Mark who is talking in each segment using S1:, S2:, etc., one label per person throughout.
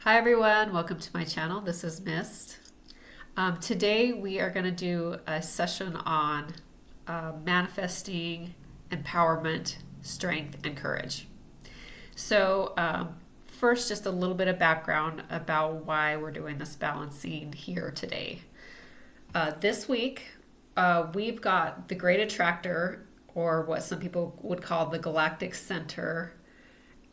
S1: Hi everyone, welcome to my channel. This is Mist. Today we are going to do a session on manifesting, empowerment, strength, and courage. First, just a little bit of background about why we're doing this balancing here today. This week, we've got the Great Attractor, or what some people would call the Galactic Center,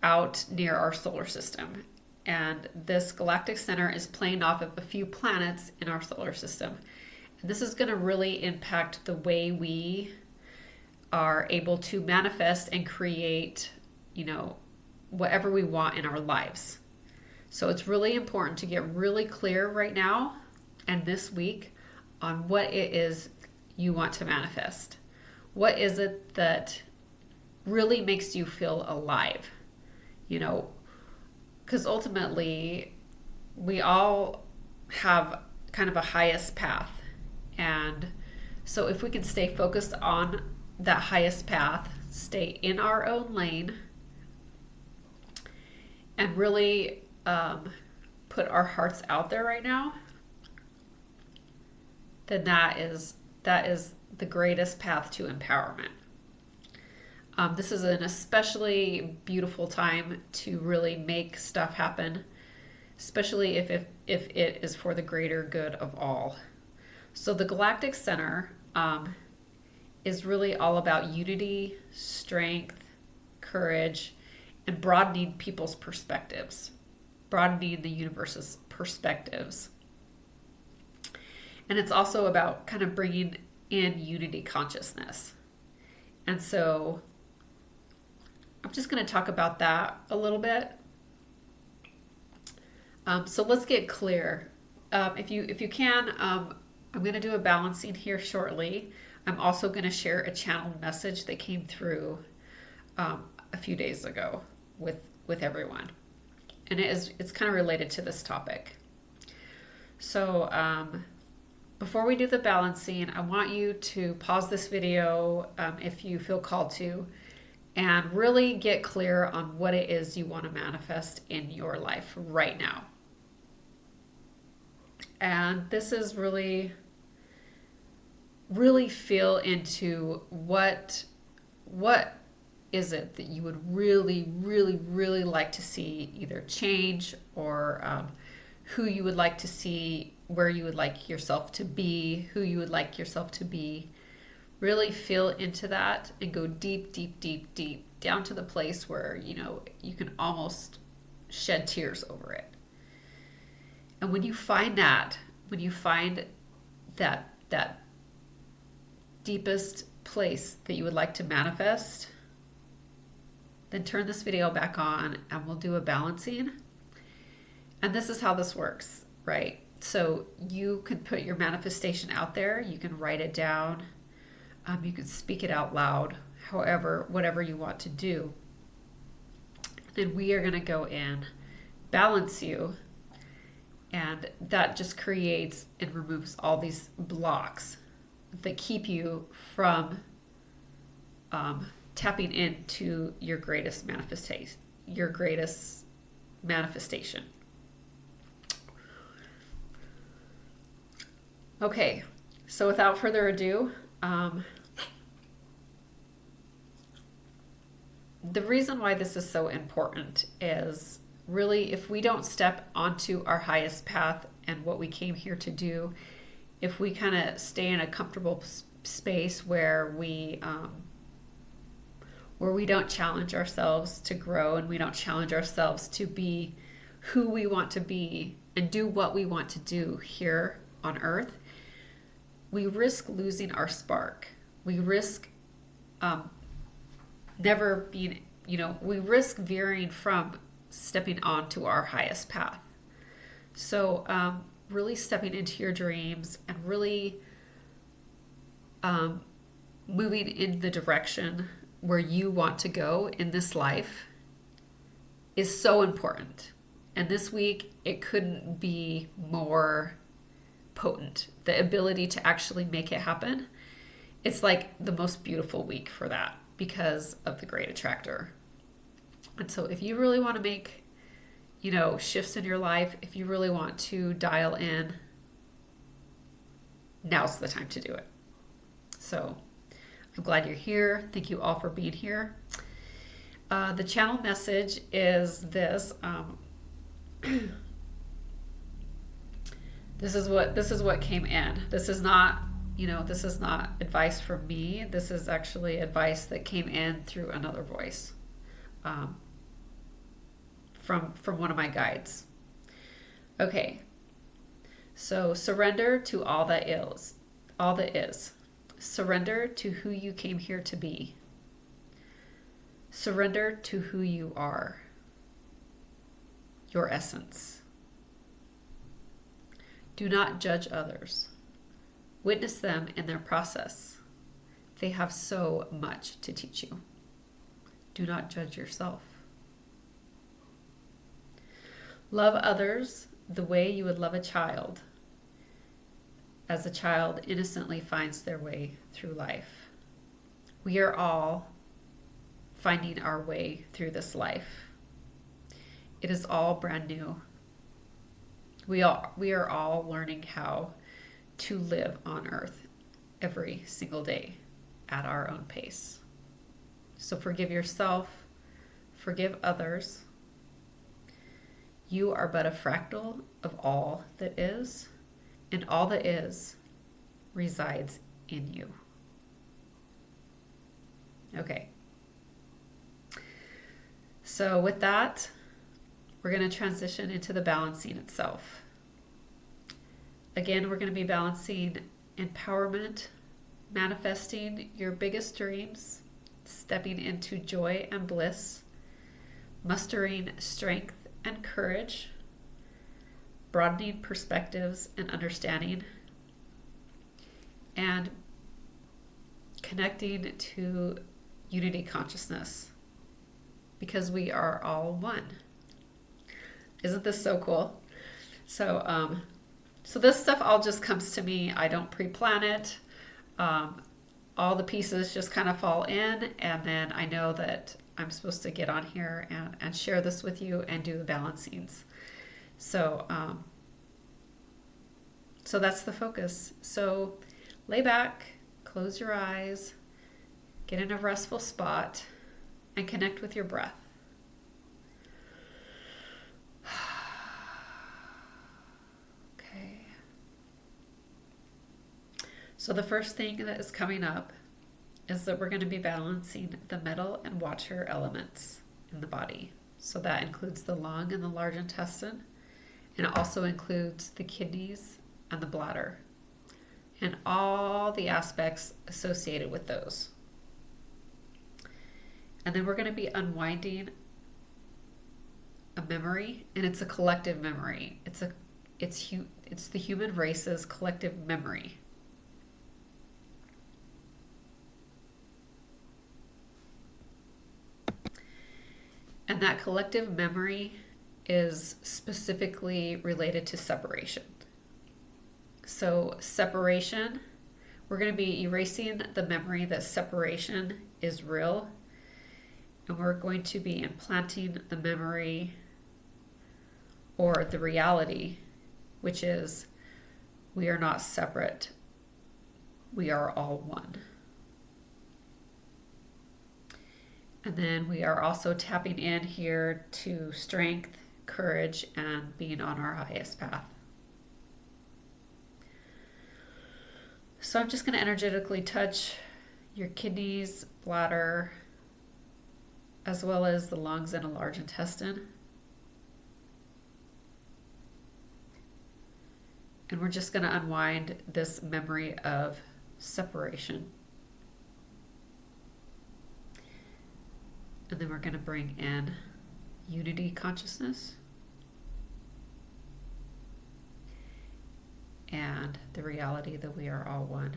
S1: out near our solar system. And this galactic center is playing off of a few planets in our solar system. And this is going to really impact the way we are able to manifest and create, whatever we want in our lives. So it's really important to get really clear right now and this week on what it is you want to manifest. What is it that really makes you feel alive? Because ultimately, we all have kind of a highest path. And so if we can stay focused on that highest path, stay in our own lane, and really put our hearts out there right now, then that is the greatest path to empowerment. This is an especially beautiful time to really make stuff happen, especially if it is for the greater good of all. So the Galactic Center is really all about unity, strength, courage, and broadening people's perspectives, broadening the universe's perspectives. And it's also about kind of bringing in unity consciousness. And so I'm just going to talk about that a little bit. So let's get clear. If you can, I'm going to do a balancing here shortly. I'm also going to share a channeled message that came through a few days ago with everyone, and it's kind of related to this topic. So before we do the balancing, I want you to pause this video if you feel called to, and really get clear on what it is you want to manifest in your life right now. And this is really feel into what is it that you would really like to see either change, or who you would like to see, where you would like yourself to be, who you would like yourself to be. Really feel into that and go deep down to the place where, you can almost shed tears over it. And when you find that deepest place that you would like to manifest, then turn this video back on and we'll do a balancing. And this is how this works, right? So you can put your manifestation out there, you can write it down, you can speak it out loud, whatever you want to do. Then we are going to go in, balance you, and that just creates and removes all these blocks that keep you from tapping into your greatest manifestation. Okay, so without further ado, the reason why this is so important is really, if we don't step onto our highest path and what we came here to do, if we kind of stay in a comfortable space where we don't challenge ourselves to grow, and we don't challenge ourselves to be who we want to be and do what we want to do here on Earth, we risk losing our spark. We risk never being, we risk veering from stepping onto our highest path. So really stepping into your dreams and really moving in the direction where you want to go in this life is so important. And this week, it couldn't be more potent. The ability to actually make it happen. It's like the most beautiful week for that because of the Great Attractor. And so if you really want to make shifts in your life, if you really want to dial in, now's the time to do it. So I'm glad you're here. Thank you all for being here. The channel message is this. This is what came in. This is not advice from me. This is actually advice that came in through another voice, from one of my guides. Okay. So surrender to all that is. Surrender to who you came here to be. Surrender to who you are. Your essence. Do not judge others. Witness them in their process. They have so much to teach you. Do not judge yourself. Love others the way you would love a child, as a child innocently finds their way through life. We are all finding our way through this life. It is all brand new. We are all learning how to live on earth every single day at our own pace. So forgive yourself, forgive others. You are but a fractal of all that is, and all that is resides in you. Okay. So with that, we're going to transition into the balancing itself. Again, we're going to be balancing empowerment, manifesting your biggest dreams, stepping into joy and bliss, mustering strength and courage, broadening perspectives and understanding, and connecting to unity consciousness, because we are all one. Isn't this so cool? So this stuff all just comes to me. I don't pre-plan it. All the pieces just kind of fall in, and then I know that I'm supposed to get on here and share this with you and do the balancings. So that's the focus. So lay back, close your eyes, get in a restful spot, and connect with your breath. Okay. So the first thing that is coming up is that we're going to be balancing the metal and water elements in the body. So that includes the lung and the large intestine, and it also includes the kidneys and the bladder, and all the aspects associated with those. And then we're going to be unwinding a memory, and it's a collective memory. It's the human race's collective memory. And that collective memory is specifically related to separation. So separation, we're going to be erasing the memory that separation is real, and we're going to be implanting the memory or the reality, which is we are not separate. We are all one. And then we are also tapping in here to strength, courage, and being on our highest path. So I'm just going to energetically touch your kidneys, bladder, as well as the lungs and a large intestine. And we're just going to unwind this memory of separation. And then we're going to bring in unity consciousness and the reality that we are all one.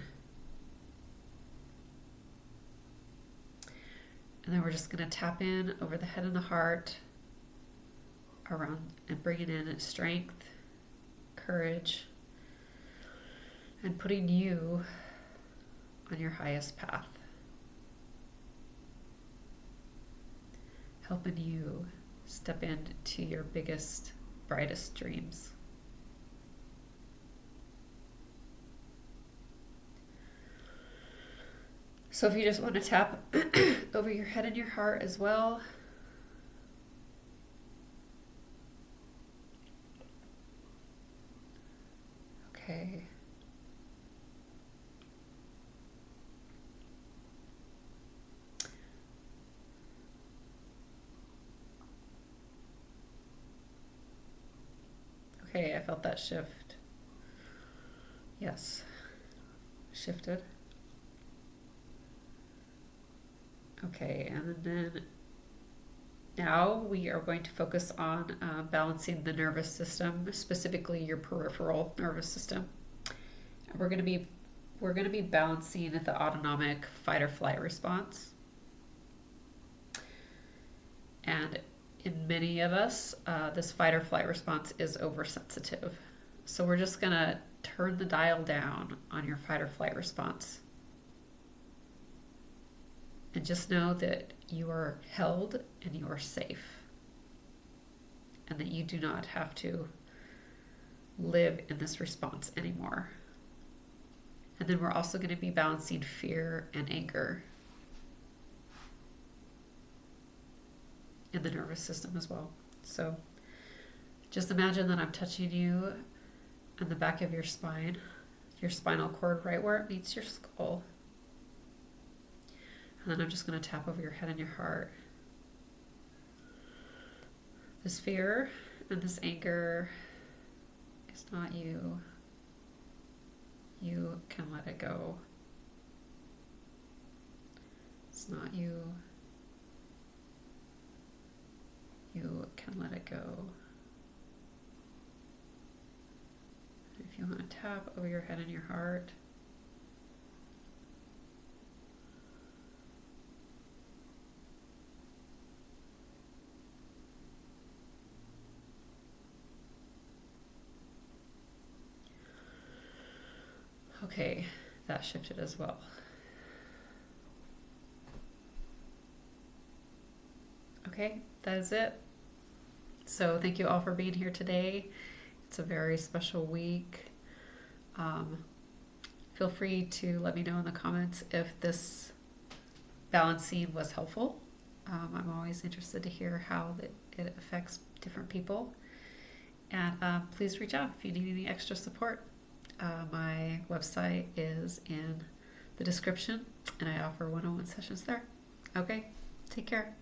S1: And then we're just going to tap in over the head and the heart around and bringing in strength, courage, and putting you on your highest path. Helping you step into your biggest, brightest dreams. So if you just want to tap over your head and your heart as well. Okay. Okay, I felt that shift. Yes, shifted. Okay, and then now we are going to focus on balancing the nervous system, specifically your peripheral nervous system. And we're going to be balancing the autonomic fight or flight response. And in many of us, this fight or flight response is oversensitive. So we're just going to turn the dial down on your fight or flight response. And just know that you are held and you are safe. And that you do not have to live in this response anymore. And then we're also going to be balancing fear and anger in the nervous system as well. So just imagine that I'm touching you on the back of your spine, your spinal cord, right where it meets your skull. And then I'm just going to tap over your head and your heart. This fear and this anger is not you. You can let it go. It's not you. You can let it go. If you want to tap over your head and your heart, okay, that shifted as well. Okay, that is it. So thank you all for being here today. It's a very special week. Feel free to let me know in the comments if this balancing was helpful. I'm always interested to hear how it affects different people. And please reach out if you need any extra support. My website is in the description, and I offer one-on-one sessions there. Okay, take care.